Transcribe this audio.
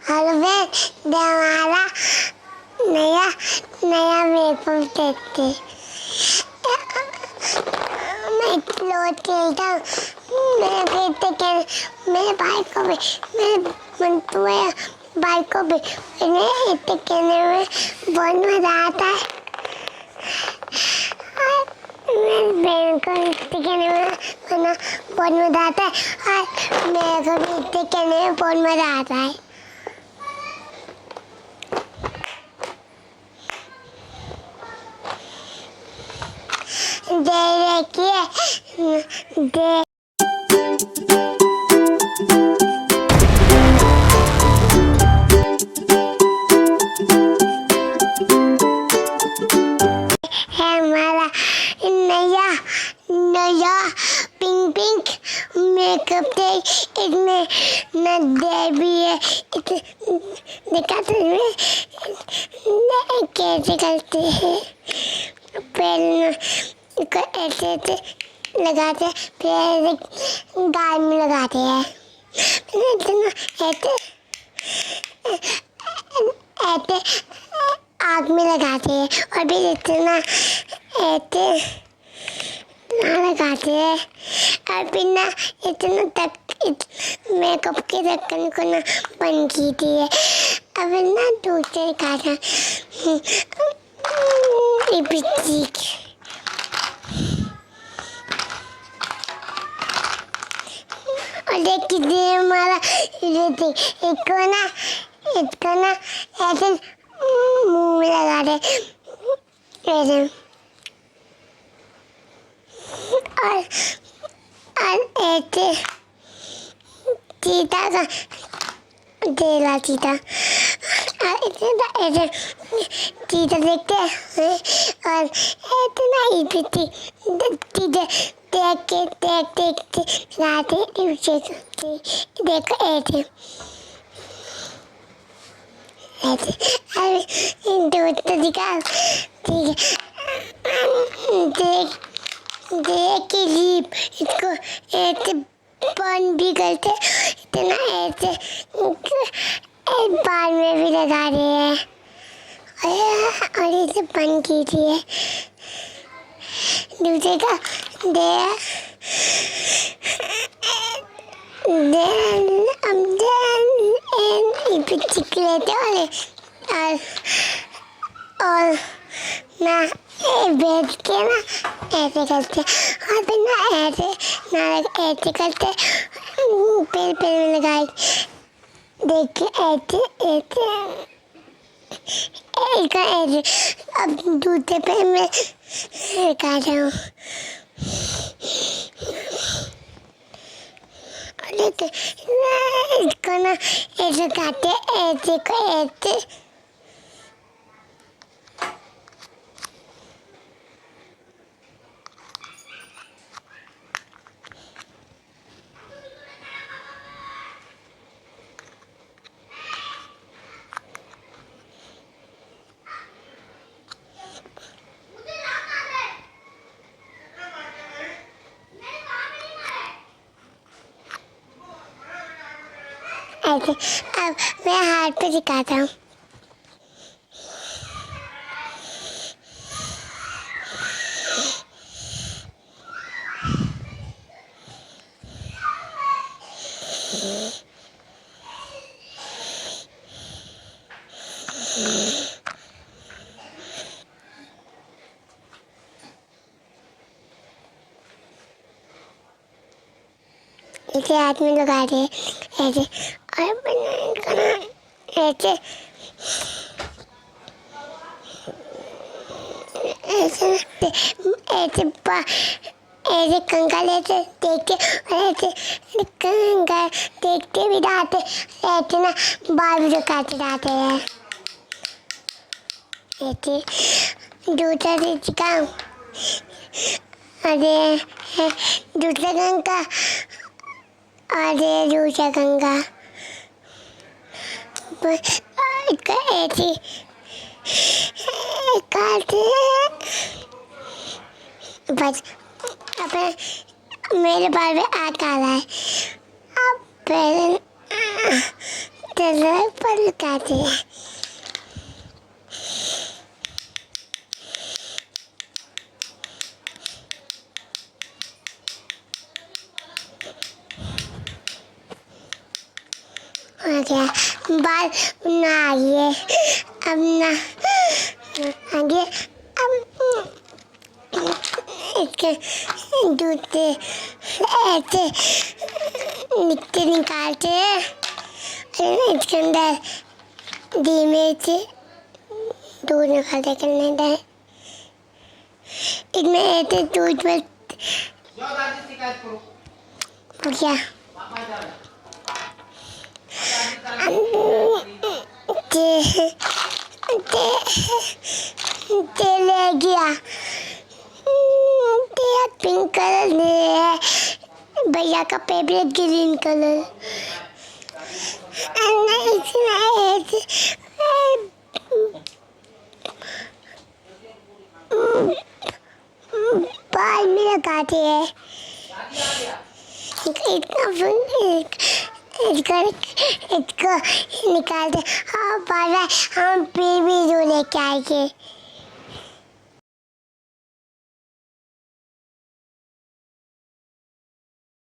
Hello friend, ये हमारा नया नया मेकअप देखते। मैं क्लोथ खेलता हूँ। मेरे भाई को भी, मेरे मंटू भाई को भी इतने खेलने में बहुत मजा आता है। मेरी बहन को इतने खेलने में बहुत मजा आता है और मेरे को भी इतने खेलने में बहुत मजा आता है। देखिए हमारा नया नया पिंक पिंक मेकअप है। इसमें नड्डे भी है। देखा तुमने कैसे करते हैं? पहले इसको ऐसे ऐसे लगाते हैं, फिर गाल में लगाते हैं, ऐसे ऐसे आँख में लगाते हैं और फिर इतना ऐसे लगाते हैं और फिर ना इतना तक मेकअप के ढक्कन को ना बंद कीती है। अब ना दूसरे का लिपस्टिक और देखिए हमारा इसको ना ऐसे मुंह में लगा दे ऐसे और ऐसे चीता का देला चीता और ऐसे चीता देखते हैं और ऐसे ना लिपस्टिक देख के लाते देखो ऐसे ऐसे दोस्तों दिखाओ। ठीक है, देख के जीप इसको ऐसे बंद भी करते, इतना ऐसे बाल में भी लगा रहे हैं और इसे बंद कीजिए। दूसरे का लिपस्टिक लेते और ना बैठ के ना ऐसे करते और फिर ना ऐसे करते पैर में लगाए। देखिए ऐसे अब दूसरे पैर में लगा रहा हूँ। इसको ना ऐसे काटे ऐसे को ऐसे ऐसे। अब मैं हाथ पे दिखाता हूँ। इसे हाथ में लगा दे ऐसे और ऐसे ऐसे ऐसे ऐसे कंगाल ऐसे देखते और ऐसे कंगाल देखते भी जाते ऐसे ना बाल भी काटे जाते हैं। ऐसे दूसरा दिखाऊं अरे दूसरा कंगा अरे दूसरा कंगा इसका ऐसे काटे बस। अब मेरे बाल में आ रहा है। अब चलो पर काटे हैं। हो गया बाल ना आगे अब ना आगे अब इसके दूध से ऐसे निकलते निकालते और इसके अंदर धीमे से दूध निकालते करने दें। इसमें ऐसे दूध में हो गया ले गया तेरा पिंक कलर है भैया का फेवरेट ग्रीन कलर बाल मेरा काटे है इसको निकालते हाँ बाल हम फिर भी जो लेके आएंगे।